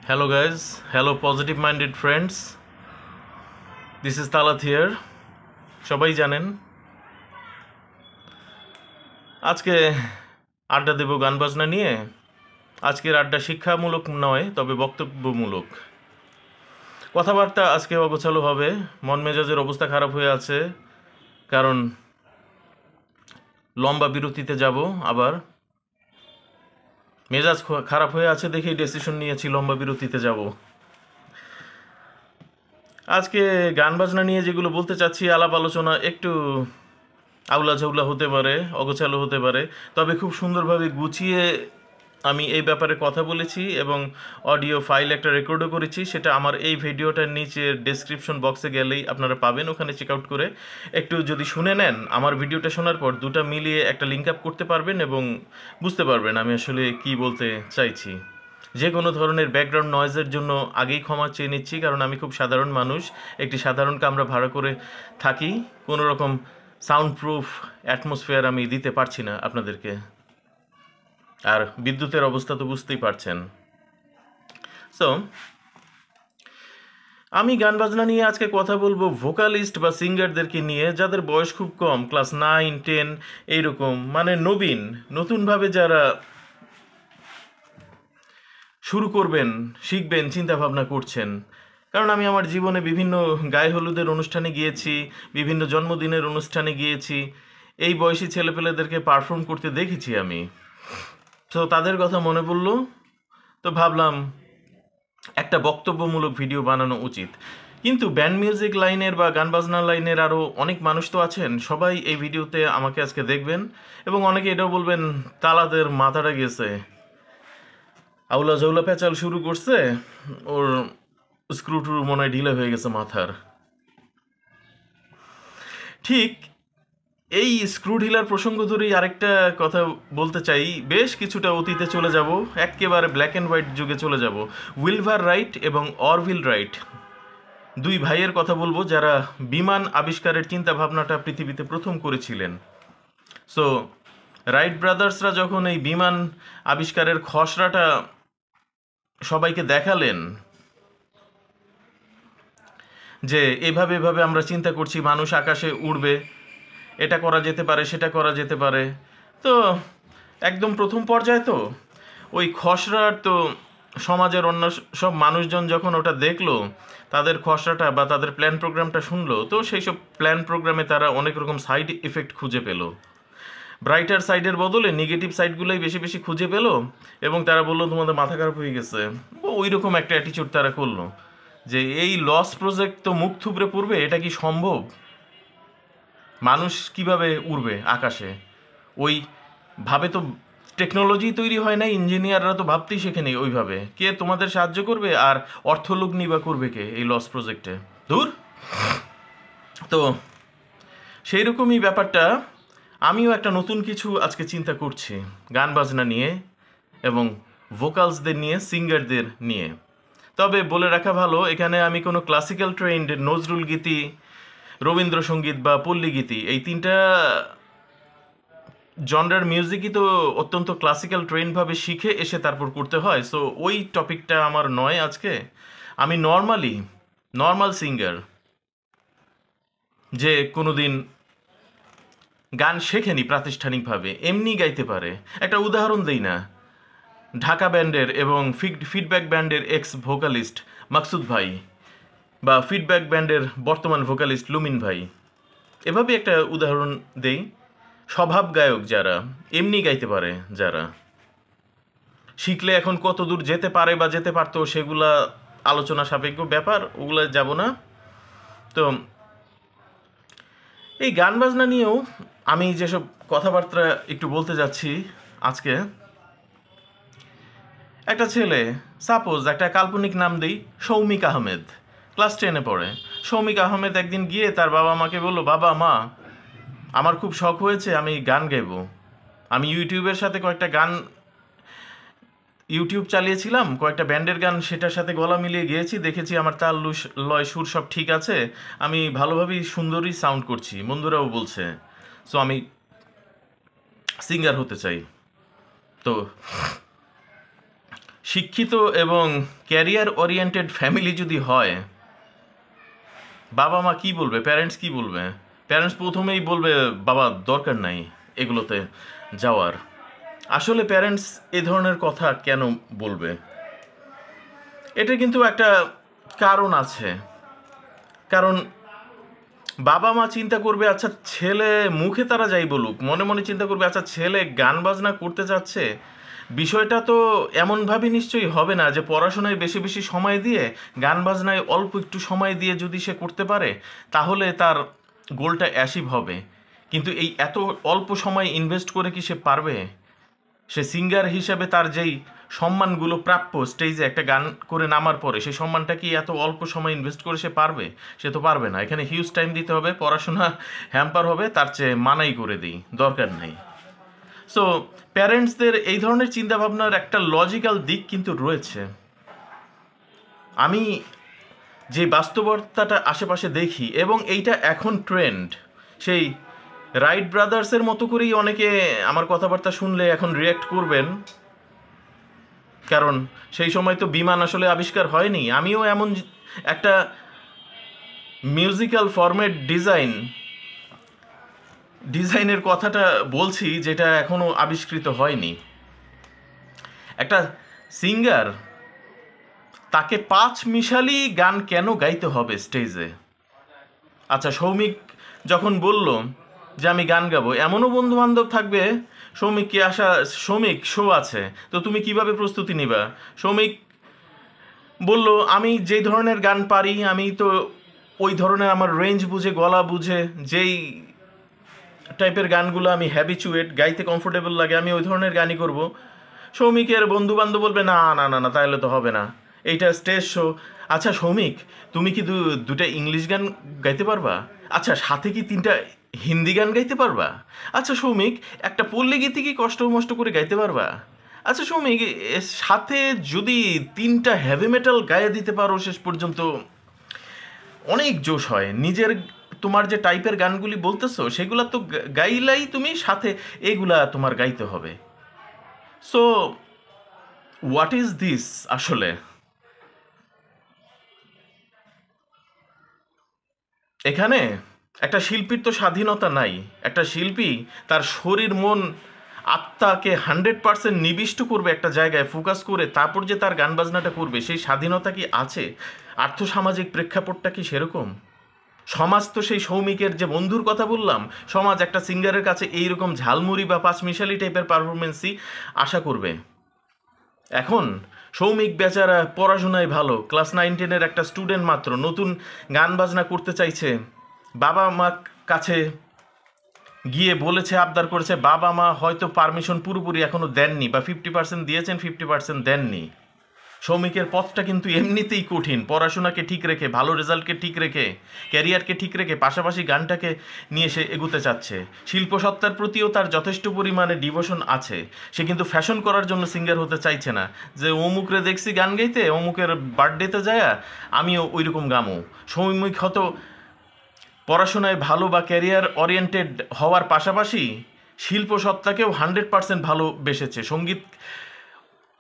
Hello guys, hello positive minded friends. This is Talat here. সবাই জানেন আজকে আড্ডা দেব গান বাজনা নিয়ে। আজকের আড্ডা শিক্ষামূলক নয়, তবে বক্তব্যমূলক। কথাবার্তা আজকে অগোছালো হবে। মন মেজাজের অবস্থা খারাপ হয়ে আছে, কারণ লম্বা বিরতিতে যাব। আবার মেজাজ খারাপ হয়ে আছে দেখেই ডিসিশন নিয়েছি লম্বা বিরতিতে যাব। আজকে গান বাজনা নিয়ে যেগুলো বলতে চাচ্ছি, আলাপ আলোচনা একটু আউলা ঝাউলা হতে পারে, অগোছালো হতে পারে, তবে খুব সুন্দরভাবে গুছিয়ে আমি এই ব্যাপারে কথা বলেছি এবং অডিও ফাইল একটা রেকর্ডও করেছি। সেটা আমার এই ভিডিওটার নিচে ডেসক্রিপশন বক্সে গেলেই আপনারা পাবেন, ওখানে চেক আউট করে একটু যদি শুনে নেন, আমার ভিডিওটা শোনার পর দুটা মিলিয়ে একটা লিঙ্ক আপ করতে পারবেন এবং বুঝতে পারবেন আমি আসলে কি বলতে চাইছি। যে কোনো ধরনের ব্যাকগ্রাউন্ড নয়েজের জন্য আগেই ক্ষমা চেয়ে নিচ্ছি, কারণ আমি খুব সাধারণ মানুষ, একটি সাধারণ কামরা ভাড়া করে থাকি। কোনো রকম সাউন্ড প্রুফ অ্যাটমসফিয়ার আমি দিতে পারছি না আপনাদেরকে, আর বিদ্যুতের অবস্থা তো বুঝতেই পারছেন। সো আমি গান বাজনা নিয়ে আজকে কথা বলবো ভোকালিস্ট বা সিঙ্গারদেরকে নিয়ে, যাদের বয়স খুব কম, ক্লাস 9, 10 এইরকম, মানে নতুনভাবে যারা শুরু করবেন, শিখবেন, চিন্তাভাবনা করছেন। কারণ আমি আমার জীবনে বিভিন্ন গায়ে হলুদের অনুষ্ঠানে গিয়েছি, বিভিন্ন জন্মদিনের অনুষ্ঠানে গিয়েছি, এই বয়সী ছেলেপেলেদেরকে পারফর্ম করতে দেখেছি আমি। তো তাদের কথা মনে পড়লো, তো ভাবলাম একটা বক্তব্যমূলক ভিডিও বানানো উচিত। কিন্তু ব্যান্ড মিউজিক লাইনের বা গান বাজনার লাইনের আরও অনেক মানুষ তো আছেন, সবাই এই ভিডিওতে আমাকে আজকে দেখবেন এবং অনেকে এটাও বলবেন তালাদের মাথাটা গেছে, আউলা ঝাউলা পেঁচাল শুরু করছে, ওর স্ক্রু ট্রু মনে হয় ঢিলে হয়ে গেছে মাথার। ঠিক এই স্ক্রু ঢিলার প্রসঙ্গ ধরেই আরেকটা কথা বলতে চাই। বেশ কিছুটা অতীতে চলে যাব, একেবারে ব্ল্যাক অ্যান্ড হোয়াইট যুগে চলে যাব। উইলভার রাইট এবং অরভিল রাইট, দুই ভাইয়ের কথা বলবো যারা বিমান আবিষ্কারের চিন্তা ভাবনাটা পৃথিবীতে প্রথম করেছিলেন। সো রাইট ব্রাদার্সরা যখন এই বিমান আবিষ্কারের খসড়াটা সবাইকে দেখালেন, যে এভাবে আমরা চিন্তা করছি মানুষ আকাশে উড়বে, এটা করা যেতে পারে, সেটা করা যেতে পারে, তো একদম প্রথম পর্যায়ে তো ওই খসড়ার তো সমাজের অন্য সব মানুষজন যখন ওটা দেখলো, তাদের খসড়াটা বা তাদের প্ল্যান প্রোগ্রামটা শুনলো, তো সেই সব প্ল্যান প্রোগ্রামে তারা অনেক রকম সাইড এফেক্ট খুঁজে পেল। ব্রাইটার সাইডের বদলে নেগেটিভ সাইডগুলোই বেশি বেশি খুঁজে পেল এবং তারা বললো তোমাদের মাথা খারাপ হয়ে গেছে। ওই রকম একটা অ্যাটিচিউড তারা করলো যে এই লস প্রজেক্ট তো মুখ থুবড়ে পড়বে, এটা কি সম্ভব? মানুষ কিভাবে উড়বে আকাশে? ওই ভাবে তো টেকনোলজি তৈরি হয় না, ইঞ্জিনিয়াররা তো ভাবতেই শেখেনি ওইভাবে। কে তোমাদের সাহায্য করবে? আর অর্থলগ্নি বা করবে কে এই লস প্রজেক্টে? দূর। তো সেই রকমই ব্যাপারটা, আমিও একটা নতুন কিছু আজকে চিন্তা করছি গান বাজনা নিয়ে এবং ভোকালসদের নিয়ে, সিঙ্গারদের নিয়ে। তবে বলে রাখা ভালো, এখানে আমি কোনো ক্লাসিক্যাল ট্রেন্ড, নজরুল গীতি, রবীন্দ্রসঙ্গীত বা পল্লী গীতি, এই তিনটা জনরার মিউজিকই তো অত্যন্ত ক্লাসিক্যাল ট্রেন্ডভাবে শিখে এসে তারপর করতে হয়। সো ওই টপিকটা আমার নয় আজকে। আমি নর্মাল সিঙ্গার, যে কোনো দিন গান শেখেনি প্রাতিষ্ঠানিকভাবে, এমনি গাইতে পারে। একটা উদাহরণ দেই না, ঢাকা ব্যান্ডের এবং ফিডব্যাক ব্যান্ডের এক্স ভোকালিস্ট মাকসুদ ভাই, বা ফিডব্যাক ব্যান্ডের বর্তমান ভোকালিস্ট লুমিন ভাই, এভাবে একটা উদাহরণ দেই। স্বভাব গায়ক যারা, এমনি গাইতে পারে যারা, শিখলে এখন কত দূর যেতে পারে বা যেতে পারতো সেগুলা আলোচনা সাপেক্ষ ব্যাপার, ওগুলো যাব না। তো এই গান বাজনা নিয়েও আমি যেসব কথাবার্তা একটু বলতে যাচ্ছি আজকে, একটা ছেলে, সাপোজ একটা কাল্পনিক নাম দিই, সৌমিক আহমেদ, ক্লাস 10-এ পড়ে। সৌমিক আহমেদ একদিন গিয়ে তার বাবা মাকে বললো, বাবা মা, আমার খুব শখ হয়েছে, আমি গান গাইব। আমি ইউটিউবের সাথে ইউটিউব চালিয়েছিলাম, কয়েকটা ব্যান্ডের গান সেটার সাথে গলা মিলিয়ে গিয়েছি, দেখেছি আমার তাল লয় সুর সব ঠিক আছে, আমি ভালোভাবেই সুন্দরই সাউন্ড করছি, বন্ধুরাও বলছে। সো আমি সিঙ্গার হতে চাই। তো শিক্ষিত এবং ক্যারিয়ার ওরিয়েন্টেড ফ্যামিলি যদি হয়, বাবা মা কি বলবে, প্যারেন্টস কি বলবে? প্যারেন্টস প্রথমেই বলবে বাবা দরকার নাই এগুলোতে যাওয়ার। আসলে প্যারেন্টস এ ধরনের কথা কেন বলবে? এটা কিন্তু একটা কারণ আছে। কারণ বাবা মা চিন্তা করবে, আচ্ছা ছেলে, মুখে তারা যাই বলুক, মনে মনে চিন্তা করবে আচ্ছা ছেলে গান বাজনা করতে যাচ্ছে, বিষয়টা তো এমনভাবে নিশ্চয়ই হবে না যে পড়াশোনায় বেশি বেশি সময় দিয়ে গান বাজনায় অল্প একটু সময় দিয়ে যদি সে করতে পারে তাহলে তার গোলটা অ্যাচিভ হবে। কিন্তু এই এত অল্প সময় ইনভেস্ট করে কি সে পারবে? সে সিঙ্গার হিসেবে তার যেই সম্মানগুলো প্রাপ্য স্টেজে একটা গান করে নামার পরে, সেই সম্মানটা কি এত অল্প সময় ইনভেস্ট করে সে পারবে? সে তো পারবে না। এখানে হিউজ টাইম দিতে হবে, পড়াশোনা হ্যাম্পার হবে, তার চেয়ে মানাই করে দিই, দরকার নেই। সো প্যারেন্টসদের এই ধরনের চিন্তাভাবনার একটা লজিক্যাল দিক কিন্তু রয়েছে। আমি যে বাস্তবতাটা আশেপাশে দেখি, এবং এইটা এখন ট্রেন্ড, সেই রাইট ব্রাদার্সের মতো করেই অনেকে আমার কথাবার্তা শুনলে এখন রিয়্যাক্ট করবেন, কারণ সেই সময় তো বিমান আসলে আবিষ্কার হয়নি। আমিও এমন একটা মিউজিক্যাল ফরম্যাট ডিজাইনের কথাটা বলছি যেটা এখনও আবিষ্কৃত হয়নি। একটা সিঙ্গার, তাকে পাঁচ মিশালি গান কেন গাইতে হবে স্টেজে? আচ্ছা, সৌমিক যখন বলল যে আমি গান গাবো, এমনও বন্ধু বান্ধব থাকবে সৌমিককে আসা, সৌমিক শো আছে তো তুমি কিভাবে প্রস্তুতি নিবা? সৌমিক বলল আমি যেই ধরনের গান পারি, আমি তো ওই ধরনের, আমার রেঞ্জ বুঝে, গলা বুঝে, যেই টাইপের গানগুলো আমি হ্যাবিচুয়েট, গাইতে কমফোর্টেবল লাগে, আমি ওই ধরনের গানই করব। সৌমিকের বন্ধু বান্ধব বলবে না না না না, তাহলে তো হবে না, এইটা স্টেজ শো। আচ্ছা সৌমিক, তুমি কি দুটা ইংলিশ গান গাইতে পারবা? আচ্ছা সাথে কি তিনটা হিন্দি গান গাইতে পারবা? আচ্ছা সৌমিক, একটা পল্লী গীতি কি কষ্ট মষ্ট করে গাইতে পারবা? আচ্ছা সৌমিক, এর সাথে যদি তিনটা হেভি মেটাল গায়ে দিতে পারো শেষ পর্যন্ত, অনেক জোশ হয়। নিজের তোমার যে টাইপের গানগুলি বলতেছো সেগুলা তো গাইলাই তুমি, সাথে এগুলা তোমার গাইতে হবে। সো হোয়াট ইজ দিস আসলে? এখানে একটা শিল্পীর তো স্বাধীনতা নাই। একটা শিল্পী তার শরীর, মন, আত্মাকে 100% নিবিষ্ট করবে একটা জায়গায় ফোকাস করে, তারপর যে তার গান বাজনাটা করবে, সেই স্বাধীনতা কি আছে? আর্থসামাজিক প্রেক্ষাপটটা কি সেরকম? সমাজ তো সেই সৌমিকের যে বন্ধুর কথা বললাম, সমাজ একটা সিঙ্গারের কাছে এইরকম ঝালমুড়ি বা পাঁচমিশালি টাইপের পারফরমেন্সই আশা করবে। এখন সৌমিক বেচারা পড়াশোনায় ভালো, ক্লাস 9-10-এর একটা স্টুডেন্ট মাত্র, নতুন গান বাজনা করতে চাইছে, বাবা মা কাছে গিয়ে বলেছে, আবদার করেছে, বাবা মা হয়তো পারমিশন পুরোপুরি এখনও দেননি, বা 50% দিয়েছেন, 50% দেননি। সৌমিকের পথটা কিন্তু এমনিতেই কঠিন। পড়াশোনাকে ঠিক রেখে, ভালো রেজাল্টকে ঠিক রেখে, ক্যারিয়ারকে ঠিক রেখে, পাশাপাশি গানটাকে নিয়ে সে এগুতে চাচ্ছে। শিল্পসত্তার প্রতিও তার যথেষ্ট পরিমাণে ডিভোশন আছে। সে কিন্তু ফ্যাশন করার জন্য সিঙ্গার হতে চাইছে না, যে অমুকরে দেখছি গান গাইতে, অমুকের বার্থডেতে যায় আমিও ওই রকম গামো। সৌমিক হয়তো পড়াশোনায় ভালো বা ক্যারিয়ার ওরিয়েন্টেড হওয়ার পাশাপাশি শিল্পসত্তাকেও 100% ভালোবেসেছে। সঙ্গীত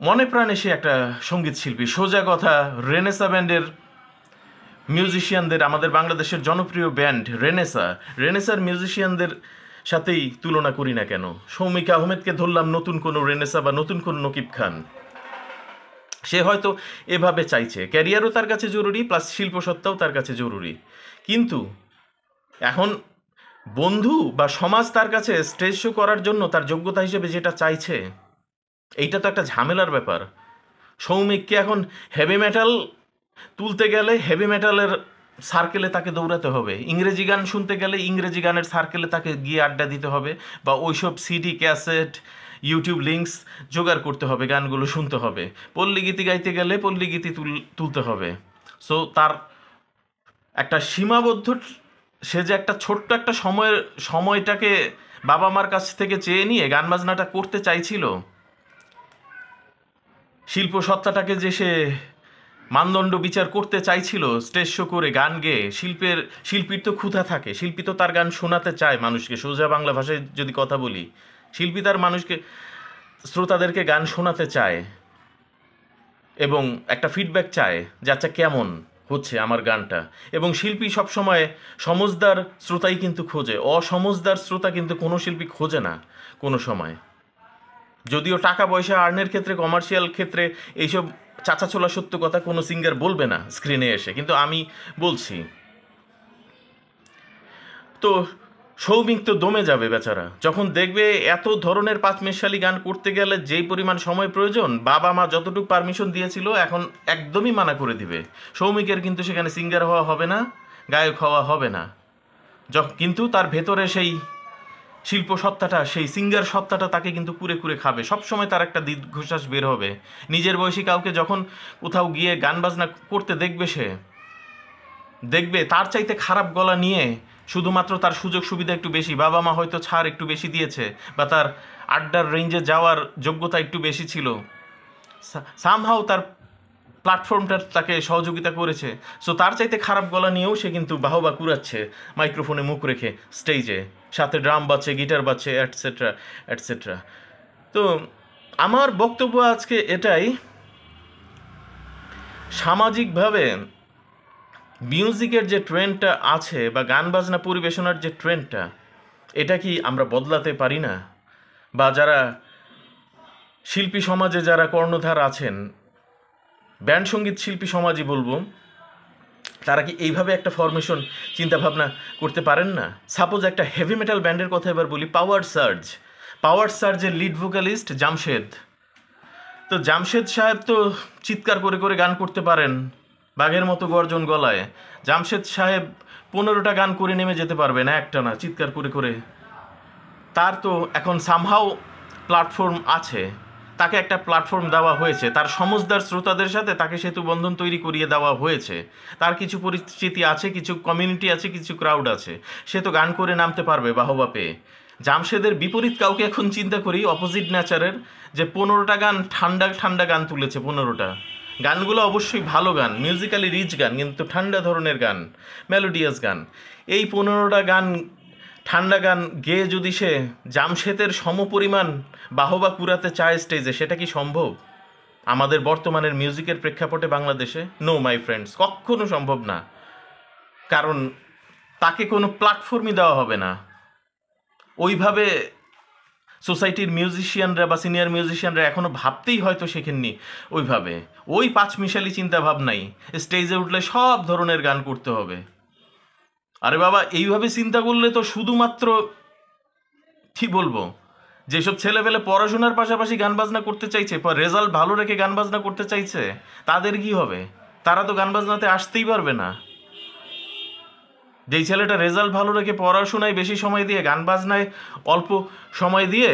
মনে প্রাণে সে একটা সঙ্গীত শিল্পী। সোজা কথা, রেনেসা ব্যান্ডের মিউজিশিয়ানদের, আমাদের বাংলাদেশের জনপ্রিয় ব্যান্ড রেনেসার মিউজিশিয়ানদের সাথেই তুলনা করি না কেন? সৌমিক আহমেদকে ধরলাম নতুন কোনো রেনেসা বা নতুন কোনো নকিব খান। সে হয়তো এভাবে চাইছে, ক্যারিয়ারও তার কাছে জরুরি, প্লাস শিল্পসত্তাও তার কাছে জরুরি। কিন্তু এখন বন্ধু বা সমাজ তার কাছে স্টেজ শো করার জন্য তার যোগ্যতা হিসেবে যেটা চাইছে, এইটা তো একটা ঝামেলার ব্যাপার। সৌমিককে এখন হেভি মেটাল তুলতে গেলে হেভি মেটালের সার্কেলে তাকে দৌড়াতে হবে, ইংরেজি গান শুনতে গেলে ইংরেজি গানের সার্কেলে তাকে গিয়ে আড্ডা দিতে হবে, বা ওইসব সিডি, ক্যাসেট, ইউটিউব লিঙ্কস জোগাড় করতে হবে, গানগুলো শুনতে হবে। পল্লীগীতি গাইতে গেলে পল্লীগীতি তুলতে হবে। সো তার একটা সীমাবদ্ধ, সে যে একটা ছোট্ট একটা সময়টাকে বাবা মার কাছ থেকে চেয়ে নিয়ে গান বাজনাটা করতে চাইছিল, শিল্পসত্তাটাকে যে সে মানদণ্ড বিচার করতে চাইছিল স্টেজ শো করে গান গেয়ে, শিল্পীর তো ক্ষুধা থাকে, শিল্পী তো তার গান শোনাতে চায় মানুষকে। সোজা বাংলা ভাষায় যদি কথা বলি, শিল্পী তার মানুষকে, শ্রোতাদেরকে গান শোনাতে চায়। এবং একটা ফিডব্যাক চায় যে আচ্ছা কেমন হচ্ছে আমার গানটা। এবং শিল্পী সবসময় সমজদার শ্রোতাই কিন্তু খোঁজে, অসমজদার শ্রোতা কিন্তু কোনো শিল্পী খোঁজে না কোনো সময়। যদিও টাকা পয়সা আর্নের ক্ষেত্রে, কমার্শিয়াল ক্ষেত্রে এইসব চাচাছোলা সত্য কথা কোনো সিঙ্গার বলবে না স্ক্রিনে এসে, কিন্তু আমি বলছি। তো সৌমিক তো দমে যাবে বেচারা যখন দেখবে এত ধরনের পাঁচমিশালি গান করতে গেলে যেই পরিমাণ সময় প্রয়োজন, বাবা মা যতটুকু পারমিশন দিয়েছিল এখন একদমই মানা করে দিবে। সৌমিকের কিন্তু সেখানে সিঙ্গার হওয়া হবে না, গায়ক হওয়া হবে না। কিন্তু তার ভেতরে সেই শিল্প সত্তাটা, সেই সিঙ্গার সত্তাটা তাকে কিন্তু কুরে কুরে খাবে। সবসময় তার একটা দীর্ঘশ্বাস বের হবে। নিজের বয়সী কাউকে যখন কোথাও গিয়ে গান বাজনা করতে দেখবে, সে দেখবে তার চাইতে খারাপ গলা নিয়ে, শুধুমাত্র তার সুযোগ সুবিধা একটু বেশি, বাবা মা হয়তো ছাড় একটু বেশি দিয়েছে, বা তার আড্ডার রেঞ্জে যাওয়ার যোগ্যতা একটু বেশি ছিল, সামহাও তার প্ল্যাটফর্মটা তাকে সহযোগিতা করেছে। সো তার চাইতে খারাপ গলা নিয়েও সে কিন্তু বাহবা কুড়াচ্ছে মাইক্রোফোনে মুখ রেখে স্টেজে, সাথে ড্রাম বাজছে, গিটার বাজছে, অ্যাটসেট্রা অ্যাটসেট্রা। তো আমার বক্তব্য আজকে এটাই, সামাজিকভাবে মিউজিকের যে ট্রেন্ডটা আছে বা গান বাজনা পরিবেশনার যে ট্রেন্ডটা, এটা কি আমরা বদলাতে পারি না? বা যারা শিল্পী সমাজে যারা কর্ণধার আছেন, ব্যান্ড সঙ্গীত শিল্পী সমাজই বলবো, তারা কি এইভাবে একটা ফরমেশন চিন্তাভাবনা করতে পারেন না? সাপোজ একটা হেভি মেটাল ব্যান্ডের কথা এবার বলি, পাওয়ার সার্জের লিড ভোকালিস্ট জামশেদ। তো জামশেদ সাহেব তো চিৎকার করে করে গান করতে পারেন, বাঘের মতো গর্জন গলায়। জামশেদ সাহেব 15টা গান করে নেমে যেতে পারবে না, একটা না, চিৎকার করে করে। তার তো এখন সামহাও প্ল্যাটফর্ম আছে, তাকে একটা প্ল্যাটফর্ম দেওয়া হয়েছে, তার সমজদার শ্রোতাদের সাথে তাকে সেতু বন্ধন তৈরি করিয়ে দেওয়া হয়েছে। তার কিছু পরিচিতি আছে, কিছু কমিউনিটি আছে, কিছু ক্রাউড আছে, সে তো গান করে নামতে পারবে বাহবা পেয়ে। জামশেদের বিপরীত কাউকে এখন চিন্তা করি, অপোজিট নেচারের, যে 15টা গান ঠান্ডা ঠান্ডা গান তুলেছে, 15টা গানগুলো অবশ্যই ভালো গান, মিউজিক্যালি রিচ গান, কিন্তু ঠান্ডা ধরনের গান, মেলোডিয়াস গান। এই 15টা গান ঠান্ডা গান গেয়ে যদি সে জামশেদের সমপরিমাণ বাহবা কুড়াতে চায় স্টেজে, সেটা কি সম্ভব আমাদের বর্তমানের মিউজিকের প্রেক্ষাপটে বাংলাদেশে? নো মাই ফ্রেন্ডস, কখনো সম্ভব না। কারণ তাকে কোনো প্ল্যাটফর্মই দেওয়া হবে না। ওইভাবে সোসাইটির মিউজিশিয়ানরা বা সিনিয়র মিউজিশিয়ানরা এখনও ভাবতেই হয়তো শেখেননি ওইভাবে, ওই পাঁচমিশালি চিন্তা ভাবনাই। স্টেজে উঠলে সব ধরনের গান করতে হবে। আরে বাবা, এইভাবে চিন্তা করলে তো শুধুমাত্র কি বলবো, যেসব ছেলেপেলে পড়াশোনার পাশাপাশি গান বাজনা করতে চাইছে, রেজাল্ট ভালো রেখে গান বাজনা করতে চাইছে, তাদের কি হবে? তারা তো গান বাজনাতে আসতেই পারবে না। যেই ছেলেটা রেজাল্ট ভালো রেখে পড়াশোনায় বেশি সময় দিয়ে গান বাজনায় অল্প সময় দিয়ে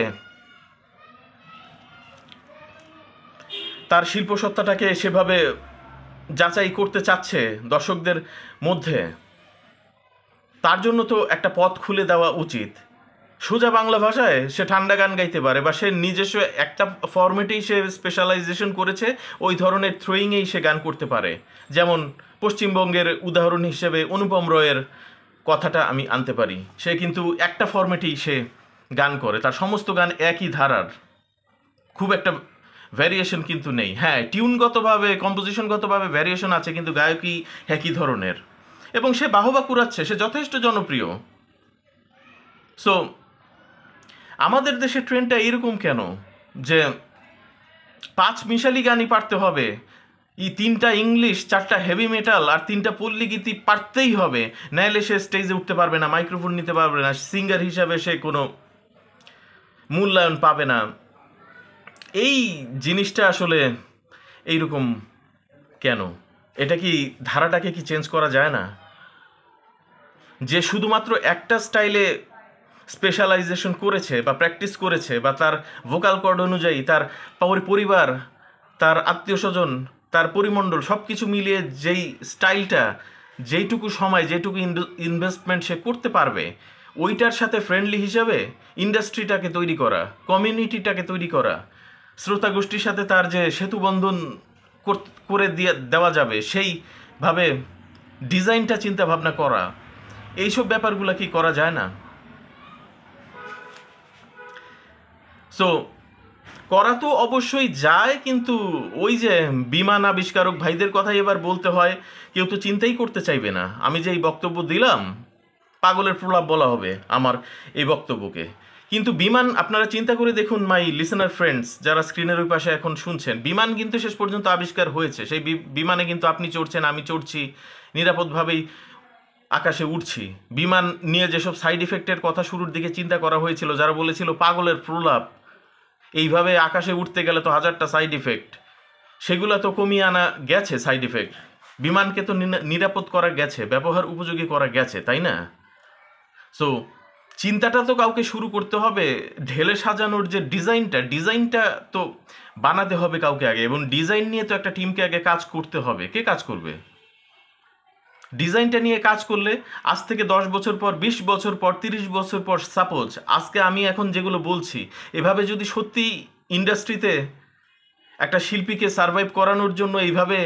তার শিল্পসত্তাটাকে সেভাবে যাচাই করতে চাচ্ছে দর্শকদের মধ্যে, তার জন্য তো একটা পথ খুলে দেওয়া উচিত। সোজা বাংলা ভাষায় সে ঠান্ডা গান গাইতে পারে, বা সে নিজস্ব একটা ফরম্যাটেই সে স্পেশালাইজেশন করেছে, ওই ধরনের থ্রোয়িংয়েই সে গান করতে পারে। যেমন পশ্চিমবঙ্গের উদাহরণ হিসেবে অনুপম রয়ের কথাটা আমি আনতে পারি। সে কিন্তু একটা ফরম্যাটেই সে গান করে, তার সমস্ত গান একই ধারার, খুব একটা ভ্যারিয়েশন কিন্তু নেই। হ্যাঁ, টিউনগতভাবে, কম্পোজিশনগতভাবে ভ্যারিয়েশন আছে, কিন্তু গায়কই একই ধরনের, এবং সে বাহবা কুড়াচ্ছে, সে যথেষ্ট জনপ্রিয়। সো আমাদের দেশে ট্রেন্ডটা এরকম কেন যে পাঁচমিশালি গানই পারতে হবে, 3টা ইংলিশ, 4টা হেভি মেটাল আর 3টা পল্লী গীতি পারতেই হবে, নাইলে সে স্টেজে উঠতে পারবে না, মাইক্রোফোন নিতে পারবে না, সিঙ্গার হিসাবে সে কোনো মূল্যায়ন পাবে না। এই জিনিসটা আসলে এইরকম কেন? এটা কি ধারাটাকে কি চেঞ্জ করা যায় না? যে শুধুমাত্র একটা স্টাইলে স্পেশালাইজেশন করেছে বা প্র্যাকটিস করেছে, বা তার ভোকাল কর্ড অনুযায়ী তার পরিবার, তার আত্মীয় স্বজন, তার পরিমণ্ডল সব কিছু মিলিয়ে যেই স্টাইলটা, যেইটুকু সময়, যেটুকু ইনভেস্টমেন্ট সে করতে পারবে, ওইটার সাথে ফ্রেন্ডলি হিসাবে ইন্ডাস্ট্রিটাকে তৈরি করা, কমিউনিটিটাকে তৈরি করা, শ্রোতা গোষ্ঠীর সাথে তার যে সেতুবন্ধন করে দেওয়া যাবে, সেইভাবে ডিজাইনটা চিন্তা ভাবনা করা, এইসব ব্যাপারগুলো কি করা যায় না? সো করা তো অবশ্যই যায়, কিন্তু ওই যে বিমান আবিষ্কারক ভাইদের কথাই এবার বলতে হয়, কেউ তো চিন্তাই করতে চাইবে না। আমি যে এই বক্তব্য দিলাম, পাগলের প্রলাপ বলা হবে আমার এই বক্তব্যকে। কিন্তু বিমান, আপনারা চিন্তা করে দেখুন মাই লিসেনার ফ্রেন্ডস, যারা স্ক্রিনের ওই পাশে এখন শুনছেন, বিমান কিন্তু শেষ পর্যন্ত আবিষ্কার হয়েছে। সেই বিমানে কিন্তু আপনি চড়ছেন, আমি চড়ছি, নিরাপদভাবেই আকাশে উঠছি। বিমান নিয়ে যেসব সাইড ইফেক্টের কথা শুরুর দিকে চিন্তা করা হয়েছিল, যারা বলেছিল পাগলের প্রলাপ, এইভাবে আকাশে উঠতে গেলে তো হাজারটা সাইড ইফেক্ট, সেগুলো তো কমিয়ে আনা গেছে। সাইড ইফেক্ট বিমানকে তো নিরাপদ করা গেছে, ব্যবহার উপযোগী করা গেছে, তাই না? সো চিন্তাটা তো কাউকে শুরু করতে হবে। ঢেলে সাজানোর যে ডিজাইনটা তো বানাতে হবে কাউকে আগে, এবং ডিজাইন নিয়ে তো একটা টিমকে আগে কাজ করতে হবে। কে কাজ করবে? ডিজাইনটা নিয়ে কাজ করলে আজ থেকে 10 বছর পর, 20 বছর পর, 30 বছর পর, সাপোজ আজকে আমি এখন যেগুলো বলছি, এভাবে যদি সত্যি ইন্ডাস্ট্রিতে একটা শিল্পীকে সার্ভাইভ করানোর জন্য এইভাবে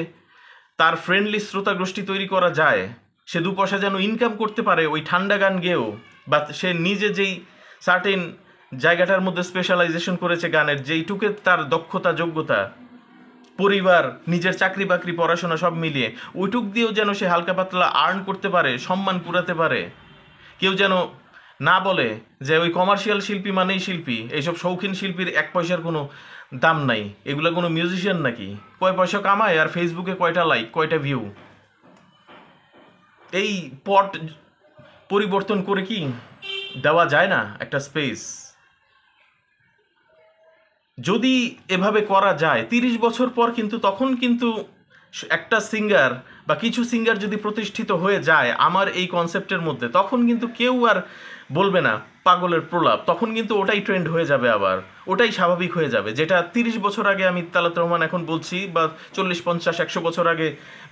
তার ফ্রেন্ডলি শ্রোতা গোষ্ঠী তৈরি করা যায়, সে 2 পয়সা যেন ইনকাম করতে পারে ওই ঠান্ডা গান গেয়েও, বা সে নিজে যেই সার্টেন জায়গাটার মধ্যে স্পেশালাইজেশন করেছে গানের, যেইটুকে তার দক্ষতা, যোগ্যতা, পরিবার, নিজের চাকরি বাকরি, পড়াশোনা সব মিলিয়ে ওইটুক দিয়েও যেন সে হালকা পাতলা আর্ন করতে পারে, সম্মান কুড়াতে পারে। কেউ যেন না বলে যে ওই কমার্শিয়াল শিল্পী মানেই শিল্পী, এইসব শৌখিন শিল্পীর 1 পয়সার কোনো দাম নাই, এগুলো কোনো মিউজিশিয়ান নাকি, কয় পয়সা কামায় আর ফেসবুকে কয়টা লাইক, কয়টা ভিউ। এই পট পরিবর্তন করে কি দেওয়া যায় না একটা স্পেস? যদি এভাবে করা যায় 30 বছর পর, কিন্তু তখন কিন্তু একটা সিঙ্গার বা কিছু সিঙ্গার যদি প্রতিষ্ঠিত হয়ে যায় আমার এই কনসেপ্টের মধ্যে, তখন কিন্তু কেউ আর বলবে না পাগলের প্রলাপ। তখন কিন্তু ওটাই ট্রেন্ড হয়ে যাবে, আবার ওটাই স্বাভাবিক হয়ে যাবে। যেটা 30 বছর আগে আমি তালাত রহমান এখন বলছি, বা 40, 50, 100 বছর আগে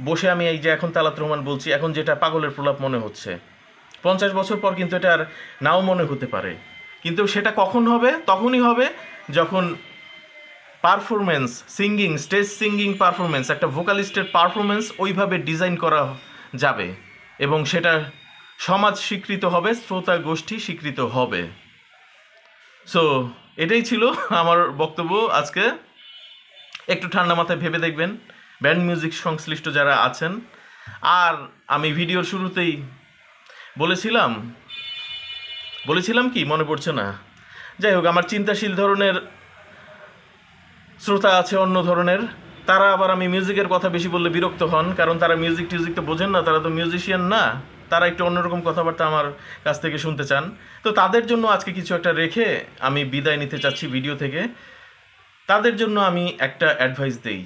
বসে আমি এই যে এখন তালাত রহমান বলছি, এখন যেটা পাগলের প্রলাপ মনে হচ্ছে, 50 বছর পর কিন্তু এটা আর নাও মনে হতে পারে। কিন্তু সেটা কখন হবে? তখনই হবে যখন performance, singing, stage singing performance, একটা ভোকালিস্টের পারফরমেন্স ওইভাবে ডিজাইন করা যাবে, এবং সেটা সমাজ স্বীকৃত হবে, শ্রোতা গোষ্ঠী স্বীকৃত হবে। সো এটাই ছিল আমার বক্তব্য আজকে। একটু ঠান্ডা মাথায় ভেবে দেখবেন ব্যান্ড মিউজিক সংশ্লিষ্ট যারা আছেন। আর আমি ভিডিওর শুরুতেই বলেছিলাম কি মনে পড়ছে না, যাই হোক, আমার চিন্তাশীল ধরনের শ্রোতা আছে, অন্য ধরনের, তারা আবার আমি মিউজিকের কথা বেশি বললে বিরক্ত হন, কারণ তারা মিউজিক তো বোঝেন না, তারা তো মিউজিশিয়ান না, তারা একটু অন্যরকম কথাবার্তা আমার কাছ থেকে শুনতে চান। তো তাদের জন্য আজকে কিছু একটা রেখে আমি বিদায় নিতে চাচ্ছি ভিডিও থেকে। তাদের জন্য আমি একটা অ্যাডভাইস দেই।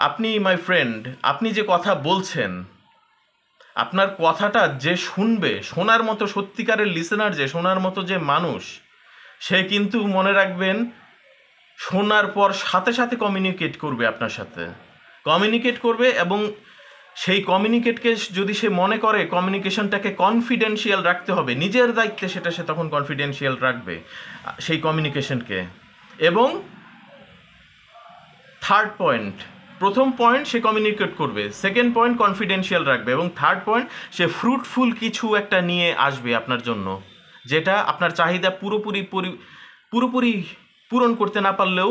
আপনি মাই ফ্রেন্ড, আপনি যে কথা বলছেন, আপনার কথাটা যে শুনবে, শোনার মতো সত্যিকারের লিসেনার, যে শোনার মতো যে মানুষ, সে কিন্তু মনে রাখবেন শোনার পর সাথে সাথে কমিউনিকেট করবে আপনার সাথে, কমিউনিকেট করবে। এবং সেই কমিউনিকেটকে যদি সে মনে করে কমিউনিকেশনটাকে কনফিডেন্সিয়াল রাখতে হবে, নিজের দায়িত্বে সেটা সে তখন কনফিডেন্সিয়াল রাখবে সেই কমিউনিকেশনকে। এবং থার্ড পয়েন্ট, প্রথম পয়েন্ট সে কমিউনিকেট করবে, সেকেন্ড পয়েন্ট কনফিডেন্সিয়াল রাখবে, এবং থার্ড পয়েন্ট সে ফ্রুটফুল কিছু একটা নিয়ে আসবে আপনার জন্য, যেটা আপনার চাহিদা পুরোপুরি পূরণ করতে না পারলেও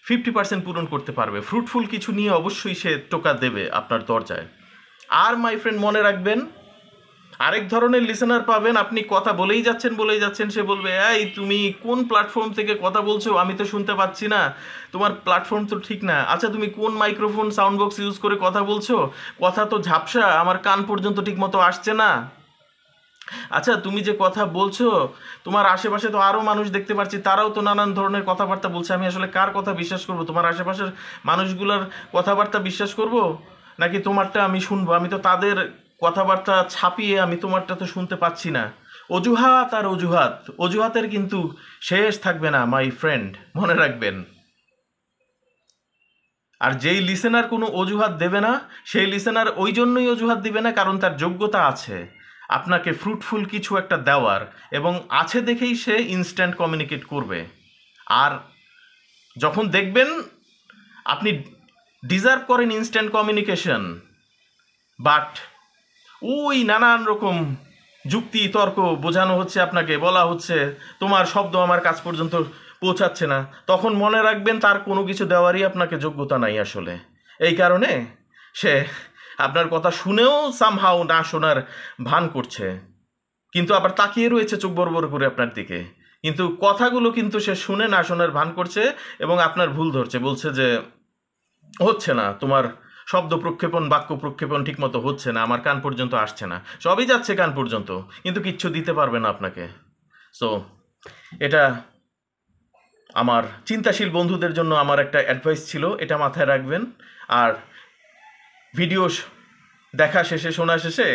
50% পূরণ করতে পারবে। ফ্রুটফুল কিছু নিয়ে অবশ্যই সে টোকা দেবে আপনার দরজায়। আর মাই ফ্রেন্ড মনে রাখবেন, আরেক ধরনের লিসেনার পাবেন, আপনি কথা বলেই যাচ্ছেন, সে বলবে এই তুমি কোন প্ল্যাটফর্ম থেকে কথা বলছো, আমি তো শুনতে পাচ্ছি না, তোমার প্ল্যাটফর্ম তো ঠিক না। আচ্ছা তুমি কোন মাইক্রোফোন সাউন্ড বক্স ইউজ করে কথা বলছো, কথা তো ঝাপসা, আমার কান পর্যন্ত ঠিক মতো আসছে না। আচ্ছা তুমি যে কথা বলছো, তোমার আশেপাশে তো আরও মানুষ দেখতে পাচ্ছি, তারাও তো নানান ধরনের কথাবার্তা বলছে, আমি আসলে কার কথা বিশ্বাস করব? তোমার আশেপাশের মানুষগুলোর কথাবার্তা বিশ্বাস করব, নাকি তোমারটা আমি শুনবো? আমি তো তাদের কথাবার্তা ছাপিয়ে আমি তোমারটা তো শুনতে পাচ্ছি না। অজুহাত আর অজুহাতের কিন্তু শেষ থাকবে না মাই ফ্রেন্ড, মনে রাখবেন। আর যেই লিসেনার কোনো অজুহাত দেবে না, সেই লিসেনার ওই জন্যই অজুহাত দিবে না কারণ তার যোগ্যতা আছে আপনাকে ফ্রুটফুল কিছু একটা দেওয়ার, এবং আছে দেখেই সে ইনস্ট্যান্ট কমিউনিকেট করবে। আর যখন দেখবেন আপনি ডিজার্ভ করেন ইনস্ট্যান্ট কমিউনিকেশন, বাট ওই নানান রকম যুক্তি তর্ক বোঝানো হচ্ছে, আপনাকে বলা হচ্ছে তোমার শব্দ আমার কাছ পর্যন্ত পৌঁছাচ্ছে না, তখন মনে রাখবেন তার কোনো কিছু দেওয়ারই আপনাকে যোগ্যতা নাই আসলে। এই কারণে সে আপনার কথা শুনেও সামহাও না শোনার ভান করছে, কিন্তু আবার তাকিয়ে রয়েছে চোখ বড় বড় করে আপনার দিকে, কিন্তু কথাগুলো কিন্তু সে শুনে না শোনার ভান করছে এবং আপনার ভুল ধরছে, বলছে যে হচ্ছে না, তোমার শব্দ প্রক্ষেপণ বাক্য প্রক্ষেপণ ঠিক মতো হচ্ছে না, আমার কান পর্যন্ত আসছে না। সবই যাচ্ছে কান পর্যন্ত, কিন্তু কিচ্ছু দিতে পারবে না আপনাকে। সো এটা আমার চিন্তাশীল বন্ধুদের জন্য আমার একটা অ্যাডভাইস ছিল, এটা মাথায় রাখবেন। আর ভিডিও দেখা শেষে শোনা শেষে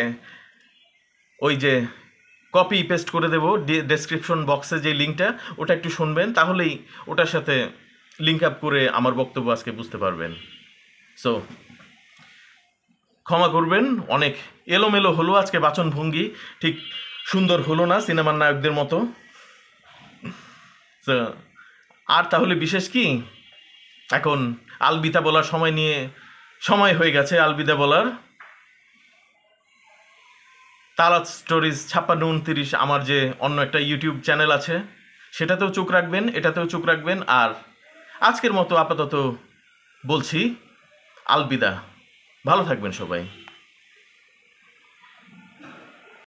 ওই যে কপি পেস্ট করে দেবো ডেসক্রিপশন বক্সে যে লিঙ্কটা, ওটা একটু শুনবেন, তাহলেই ওটার সাথে লিঙ্ক আপ করে আমার বক্তব্য আজকে বুঝতে পারবেন। সো ক্ষমা করবেন, অনেক এলোমেলো হলো আজকে, বাচনভঙ্গি ঠিক সুন্দর হলো না সিনেমার নায়কদের মতো। So, আর তাহলে বিশেষ কি, এখন আলবিদা বলার সময় হয়ে গেছে আলবিদা বলার। তালাত স্টোরিজ 56-29 আমার যে অন্য একটা ইউটিউব চ্যানেল আছে, সেটাতেও চোখ রাখবেন, এটাতেও চোখ রাখবেন। আর আজকের মতো আপাতত বলছি আলবিদা, ভালো থাকবেন সবাই।